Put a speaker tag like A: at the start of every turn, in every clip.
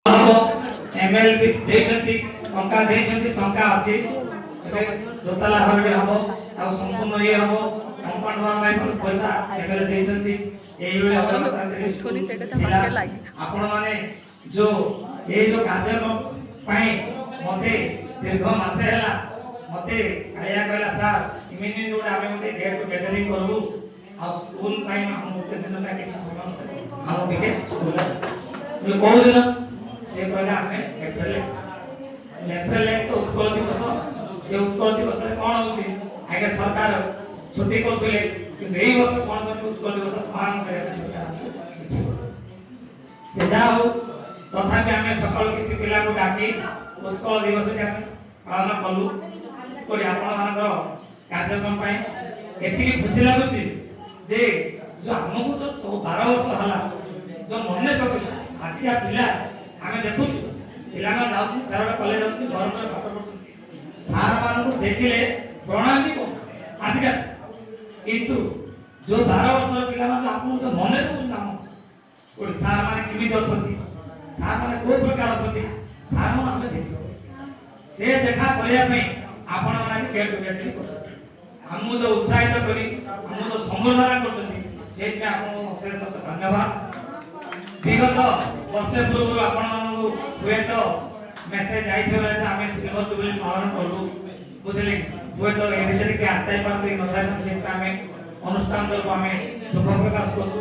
A: ML भी देइछंती टंका अछि एबे दोतला घर भी हबो आ संपूर्ण ये हबो कंपाउंड वाल लाइन पैसा एमएल देइछंती एई बेले अवस्था आपण माने जो ए जो कार्य पाए मते दीर्घ मासे हला मते कालिया कहला सर इमिडिएट जोडा आमे मते गेट टू गैदरिंग करू आ स्कूल पाए हम मते दिन का किछ समय हम बिके स्कूल ये कोन दिन से कहला आमे एप्रिल 1 तो उत्कल दिवस से उत्कल दिवस रे कोन होची आगे सरकार छुट्टी करथले कि एई वर्ष कोन कर उत्कल दिवस पालन करे सरकार से जाओ तथापि आमे सकाळ किछि पिला को डाकी उत्कल दिवस के आमे पालन कलु कोडी आपण मानकर कार्यक्रम पाए एति खुशी लागुची जे जो हमको जो 12 वर्ष हला जो मने पकि आज का पिला आमे देखु पिला मा जाउछी सरड कॉलेज जाउछी घर घर पाठ पढुछी सार मान को देखिले प्रणामी को आज का किंतु जो 12 वर्ष पिला मा आपन जो मने पकि नाम कोडी सार माने किमि दछती सार माने को प्रकार अछती सार मन हमें देखियो से देखा करिया पे आपण माने गेट टुगेदर करछती हम जो उत्साहित करी हम जो संबोधन करछती से पे आपण अशेष धन्यवाद विगत वर्षे पूर्व आपण मानू हुए तो मेसेज आई थे आमे सिल्वर जुबली पालन करलु बुझले हुए तो ए भीतर के आस्था पारते नथाय से आमे अनुष्ठान दल आमे दुख प्रकाश करछु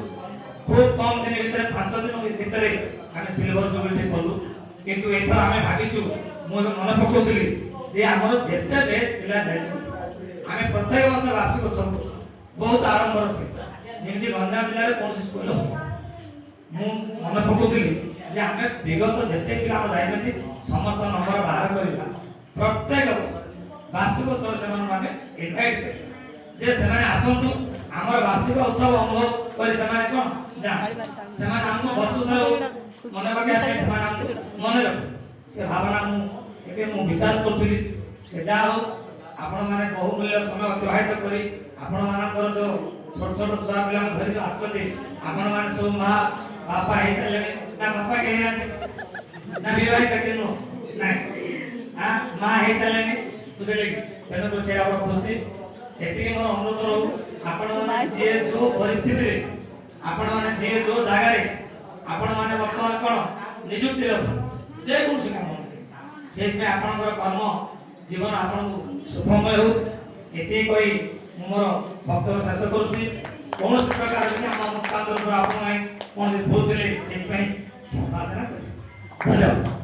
A: खूब कम दिन भीतर 5 दिन भीतर आमे सिल्वर जुबली करलु किंतु एथर आमे भाबिछु मो मन पकोतली जे हमर जेते बेच पिला जायछु आमे प्रत्येक वर्ष वार्षिक उत्सव बहुत आडंबर सहित जेमति गंजाम जिल्ला रे कोन स्कूल मु मन पकोतली जे आमे विगत जेते पिला हम जायछथि समस्त नंबर बाहर करिला प्रत्येक वर्ष वार्षिक उत्सव से मन आमे इनवाइट कर जे सेमाने आसंतु हमर वार्षिक उत्सव अनुभव करि सेमाने कोन जा सेमाने हमको वसुधर मने बाके आमे सेमाने हमको मने रख से भावना मु एबे मु विचार करथली से जा हो आपण माने बहुमूल्य समय अतिबाहित करी आपण मानकर जो छोट छोट छुआ पिला धरि आछथि आपण माने सब मां बापा हे सले ना बापा के ना ना विवाहित केनो ना हां मां हे सले बुझले तेनो तो से आपण खुशी एति मोर अनुरोध रहू आपण माने जे जो परिस्थिति रे आपण माने जे जो जागा रे आपण माने वर्तमान कोन नियुक्ति रस जे कोन से काम से में आपनकर कर्म जीवन आपन सुखमय हो एते कोई मोर वक्तव्य शेष करूची कोन प्रकार से हम अनुष्ठान कर आपन कोन से भूल दिले से प्रार्थना करी धन्यवाद।